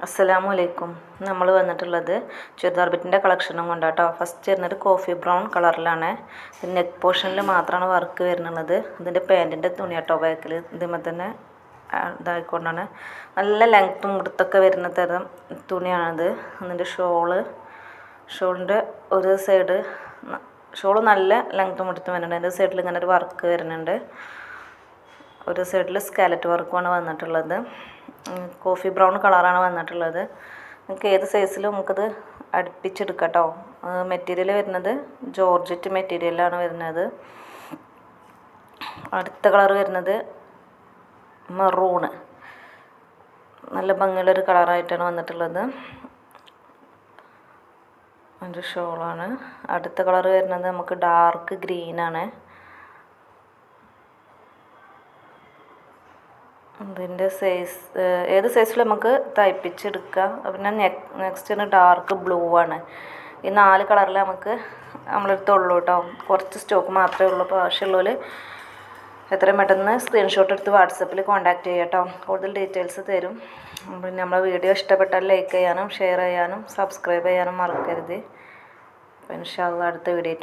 അസ്സലാമു അലൈക്കും. നമ്മൾ വന്നിട്ടുള്ളത് ചുരിദാർ ബിറ്റിൻ്റെ കളക്ഷനും കൊണ്ടാട്ടോ. ഫസ്റ്റ് വരുന്നത് കോഫി ബ്രൗൺ കളറിലാണ്. നെക്ക് പോർഷനിൽ മാത്രമാണ് വർക്ക് വരുന്നത്. ഇതിൻ്റെ പാൻറ്റിൻ്റെ തുണി കേട്ടോ. ബാക്കിൽ ഇതുമ്പോൾ തന്നെ ഇതായിക്കൊണ്ടാണ് നല്ല ലെങ്ത്തും മുടുത്തൊക്കെ വരുന്ന തരം തുണിയാണിത്. അതിൻ്റെ ഷോളിൻ്റെ ഒരു സൈഡ് ഷോള് നല്ല ലെങ്ത്തും മുടുത്തും വരുന്നുണ്ട്. അതിൻ്റെ സൈഡിൽ ഇങ്ങനെ ഒരു വർക്ക് വരുന്നുണ്ട്. ഒരു സൈഡിൽ സ്കാലറ്റ് വർക്കുമാണ് വന്നിട്ടുള്ളത്. കോഫി ബ്രൗൺ കളറാണ് വന്നിട്ടുള്ളത്. നമുക്ക് ഏത് സൈസിലും നമുക്കത് അടുപ്പിച്ചെടുക്കാം കേട്ടോ. മെറ്റീരിയൽ വരുന്നത് ജോർജറ്റ് മെറ്റീരിയലാണ് വരുന്നത്. അടുത്ത കളർ വരുന്നത് മെറൂണ്, നല്ല ഭംഗിയുള്ളൊരു കളറായിട്ടാണ് വന്നിട്ടുള്ളത്. അതിൻ്റെ ഷോളാണ്. അടുത്ത കളർ വരുന്നത് നമുക്ക് ഡാർക്ക് ഗ്രീനാണ്. അതിൻ്റെ സൈസ് ഏത് സൈസിലും നമുക്ക് തയ്പ്പിച്ചെടുക്കാം. പിന്നെ നെക്സ്റ്റ് ഡാർക്ക് ബ്ലൂ ആണ്. ഈ 4 കളറിൽ നമുക്ക് നമ്മളെടുത്തുള്ളൂ കേട്ടോ. കുറച്ച് സ്റ്റോക്ക് മാത്രമേ ഉള്ളൂ. അപ്പോൾ ആവശ്യമുള്ളവർ എത്രയും പെട്ടെന്ന് സ്ക്രീൻഷോട്ട് എടുത്ത് വാട്സപ്പിൽ കോൺടാക്റ്റ് ചെയ്യാം കേട്ടോ. കൂടുതൽ ഡീറ്റെയിൽസ് തരും. പിന്നെ നമ്മളെ വീഡിയോ ഇഷ്ടപ്പെട്ടാൽ ലൈക്ക് ചെയ്യാനും ഷെയർ ചെയ്യാനും സബ്സ്ക്രൈബ് ചെയ്യാനും മറക്കരുത്. അപ്പോൾ ഇൻഷാ അല്ലാഹ് അടുത്ത വീഡിയോ